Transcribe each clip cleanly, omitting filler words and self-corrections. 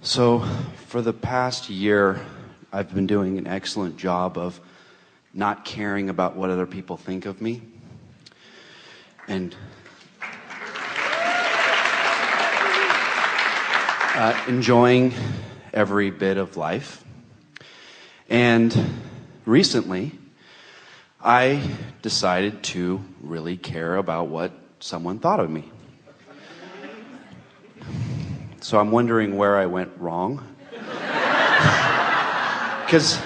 So, for the past year, I've been doing an excellent job of not caring about what other people think of me. And enjoying every bit of life. And recently, I decided to really care about what someone thought of me. So I'm wondering where I went wrong. Because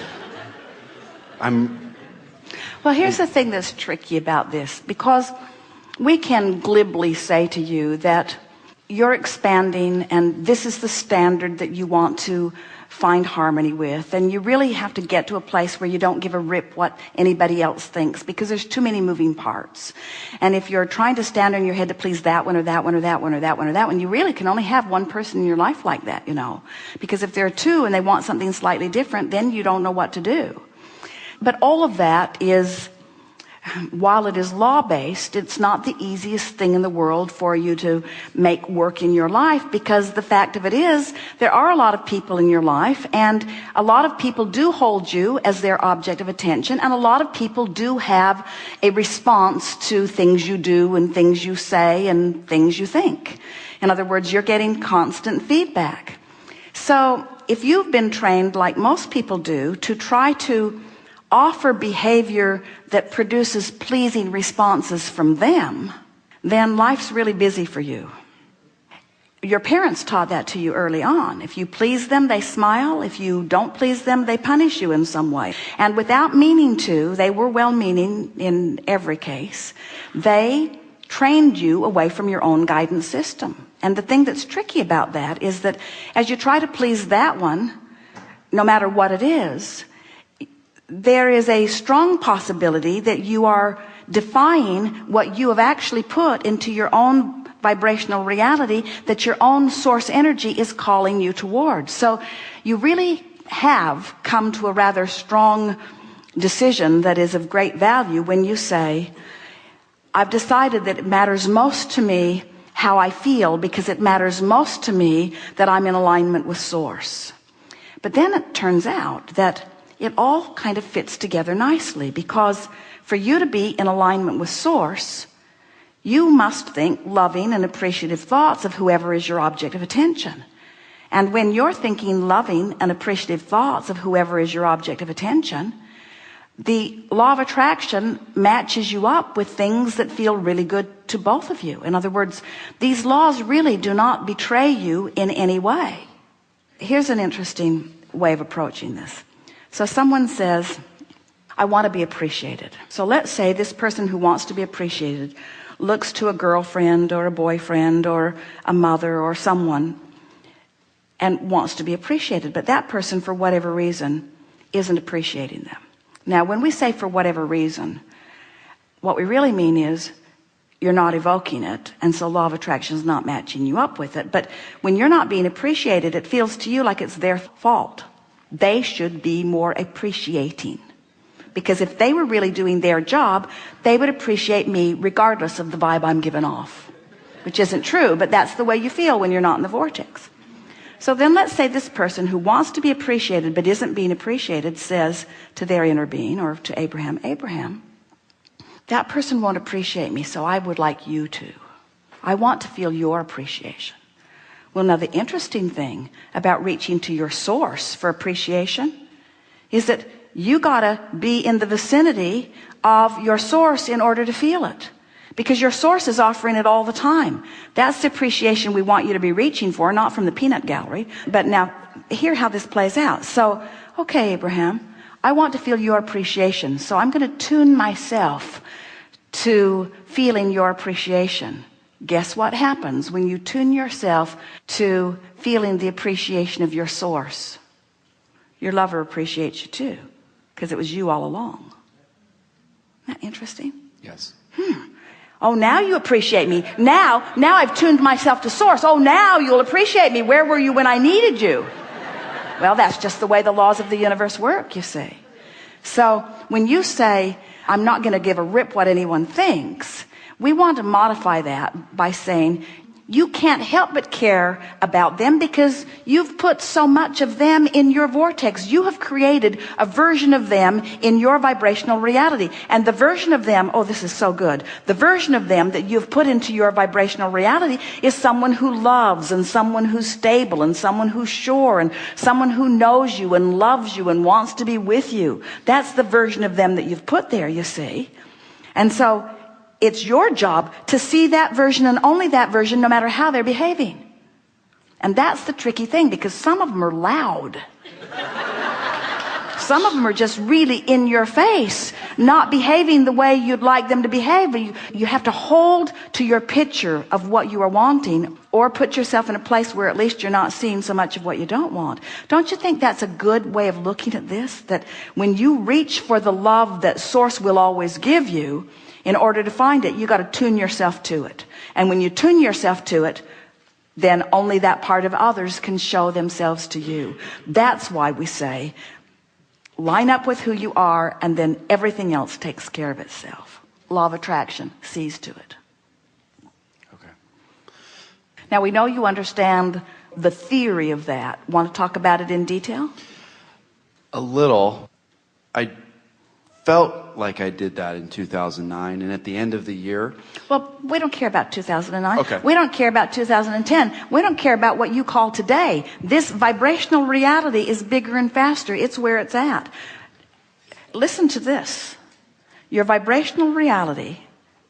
Well, here's the thing that's tricky about this, because we can glibly say to you that you're expanding and this is the standard that you want to find harmony with, and you really have to get to a place where you don't give a rip what anybody else thinks, because there's too many moving parts. And if you're trying to stand on your head to please that one or that one or that one or that one or that one, you really can only have one person in your life like that, because if there are two and they want something slightly different, then you don't know what to do. But all of that is, while it is law-based, it's not the easiest thing in the world for you to make work in your life, because the fact of it is, there are a lot of people in your life, and a lot of people do hold you as their object of attention, and a lot of people do have a response to things you do and things you say and things you think. In other words, you're getting constant feedback. So if you've been trained, like most people do, to try to offer behavior that produces pleasing responses from them, then life's really busy for you. Your parents taught that to you early on. If you please them, they smile. If you don't please them, they punish you in some way. And without meaning to, they were well-meaning in every case, they trained you away from your own guidance system. And the thing that's tricky about that is that as you try to please that one, no matter what it is, there is a strong possibility that you are defying what you have actually put into your own vibrational reality, that your own source energy is calling you towards. So you really have come to a rather strong decision that is of great value when you say, I've decided that it matters most to me how I feel, because it matters most to me that I'm in alignment with source. But then it turns out that it all kind of fits together nicely, because for you to be in alignment with source, you must think loving and appreciative thoughts of whoever is your object of attention. And when you're thinking loving and appreciative thoughts of whoever is your object of attention, the law of attraction matches you up with things that feel really good to both of you. In other words, these laws really do not betray you in any way. Here's an interesting way of approaching this. So someone says, I want to be appreciated. So let's say this person who wants to be appreciated looks to a girlfriend or a boyfriend or a mother or someone and wants to be appreciated. But that person, for whatever reason, isn't appreciating them. Now, when we say for whatever reason, what we really mean is you're not evoking it, and so law of attraction is not matching you up with it. But when you're not being appreciated, it feels to you like it's their fault. They should be more appreciating, because if they were really doing their job, they would appreciate me regardless of the vibe I'm giving off, which isn't true, but that's the way you feel when you're not in the vortex. So then let's say this person who wants to be appreciated but isn't being appreciated says to their inner being, or to Abraham, Abraham, that person won't appreciate me, so I would like you to. I want to feel your appreciation. Well, now the interesting thing about reaching to your source for appreciation is that you gotta be in the vicinity of your source in order to feel it, because your source is offering it all the time. That's the appreciation we want you to be reaching for, not from the peanut gallery. But now hear how this plays out. So, okay, Abraham, I want to feel your appreciation, so I'm going to tune myself to feeling your appreciation. Guess what happens when you tune yourself to feeling the appreciation of your source? Your lover appreciates you too, because it was you all along. Isn't that interesting? yes. Oh, now you appreciate me. Now I've tuned myself to source. Oh, now you'll appreciate me. Where were you when I needed you? Well, that's just the way the laws of the universe work, you see. So when you say, I'm not going to give a rip what anyone thinks, we want to modify that by saying, you can't help but care about them because you've put so much of them in your vortex. You have created a version of them in your vibrational reality. And the version of them, oh, this is so good. The version of them that you've put into your vibrational reality is someone who loves and someone who's stable and someone who's sure and someone who knows you and loves you and wants to be with you. That's the version of them that you've put there, you see. And so it's your job to see that version and only that version, no matter how they're behaving. And that's the tricky thing, because some of them are loud. Some of them are just really in your face, not behaving the way you'd like them to behave. But you have to hold to your picture of what you are wanting, or put yourself in a place where at least you're not seeing so much of what you don't want. Don't you think that's a good way of looking at this? That when you reach for the love that Source will always give you, in order to find it, you got to tune yourself to it. And when you tune yourself to it, then only that part of others can show themselves to you. That's why we say, line up with who you are, and then everything else takes care of itself. Law of attraction sees to it. Okay. Now, we know you understand the theory of that. Want to talk about it in detail? A little. I felt like I did that in 2009, and at the end of the year... Well, we don't care about 2009. Okay. We don't care about 2010. We don't care about what you call today. This vibrational reality is bigger and faster. It's where it's at. Listen to this. Your vibrational reality,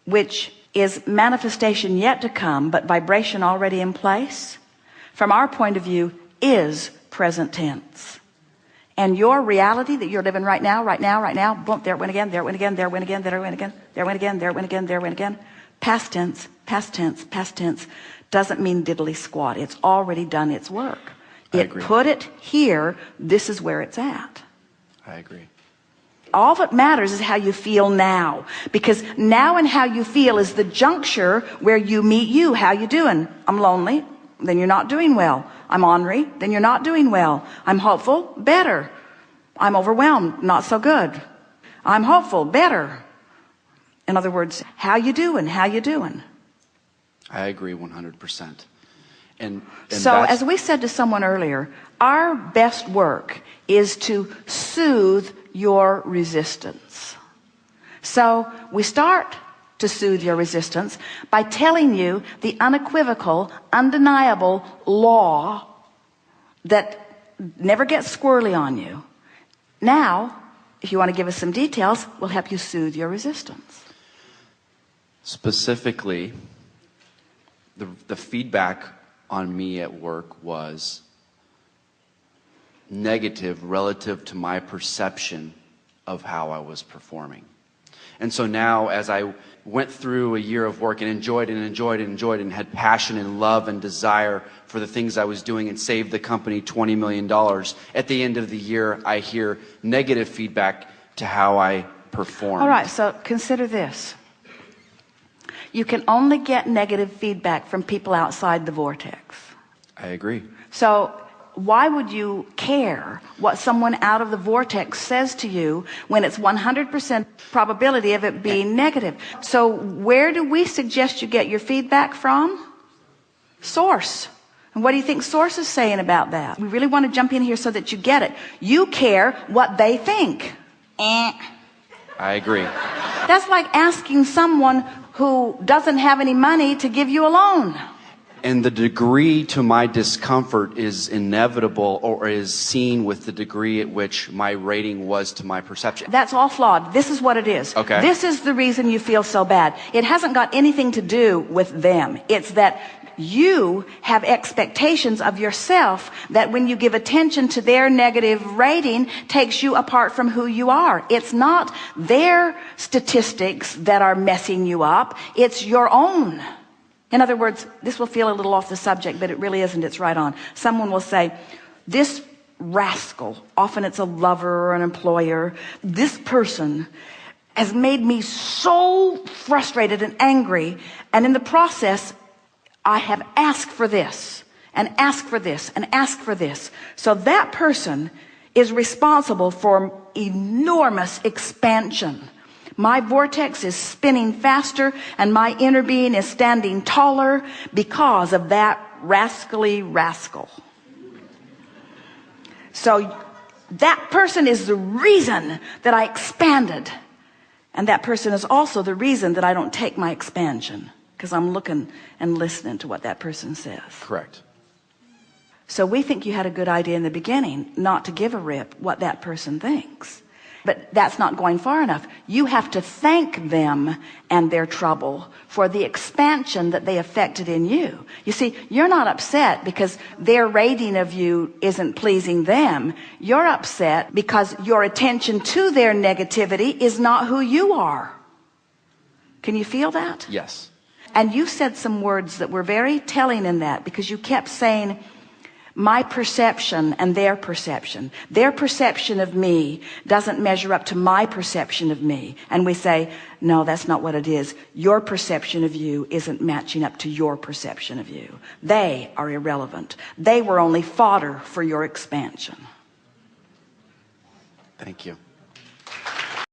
which is manifestation yet to come, but vibration already in place, from our point of view, is present tense. And your reality that you're living right now, boom, there it went again, there it went again, there it went again, there it went again, there it went again, there it went again, there it went again. Past tense, past tense, past tense doesn't mean diddly squat. It's already done its work. I agree. Put it here, this is where it's at. I agree. All that matters is how you feel now, because now and how you feel is the juncture where you meet you. How you doing? I'm lonely. Then you're not doing well. I'm ornery. Then you're not doing well. I'm hopeful. Better. I'm overwhelmed. Not so good. I'm hopeful. Better. In other words, how you doing? How you doing? I agree 100%. And so, as we said to someone earlier, our best work is to soothe your resistance. So we start to soothe your resistance by telling you the unequivocal, undeniable law that never gets squirrely on you. Now, if you want to give us some details, we'll help you soothe your resistance. Specifically, the feedback on me at work was negative relative to my perception of how I was performing. And so now, as I went through a year of work and enjoyed and had passion and love and desire for the things I was doing and saved the company $20 million, at the end of the year, I hear negative feedback to how I performed. All right, so consider this. You can only get negative feedback from people outside the vortex. I agree. So why would you care what someone out of the vortex says to you when it's 100% probability of it being negative? So where do we suggest you get your feedback from? Source. And what do you think Source is saying about that? We really want to jump in here so that you get it. You care what they think. I agree. That's like asking someone who doesn't have any money to give you a loan. And the degree to my discomfort is inevitable, or is seen with the degree at which my rating was to my perception. That's all flawed. This is what it is. Okay. This is the reason you feel so bad. It hasn't got anything to do with them. It's that you have expectations of yourself that when you give attention to their negative rating takes you apart from who you are. It's not their statistics that are messing you up. It's your own. In other words, this will feel a little off the subject, but it really isn't. It's right on. Someone will say, this rascal, often it's a lover or an employer, this person has made me so frustrated and angry, and in the process, I have asked for this, and asked for this, and asked for this. So that person is responsible for enormous expansion. My vortex is spinning faster and my inner being is standing taller because of that rascally rascal. So that person is the reason that I expanded. And that person is also the reason that I don't take my expansion, because I'm looking and listening to what that person says. Correct. So we think you had a good idea in the beginning not to give a rip what that person thinks. But that's not going far enough. You have to thank them and their trouble for the expansion that they affected in you. You see, you're not upset because their rating of you isn't pleasing them. You're upset because your attention to their negativity is not who you are. Can you feel that? Yes. And you said some words that were very telling in that, because you kept saying, my perception and their perception. Their perception of me doesn't measure up to my perception of me. And we say, no, that's not what it is. Your perception of you isn't matching up to your perception of you. They are irrelevant. They were only fodder for your expansion. Thank you.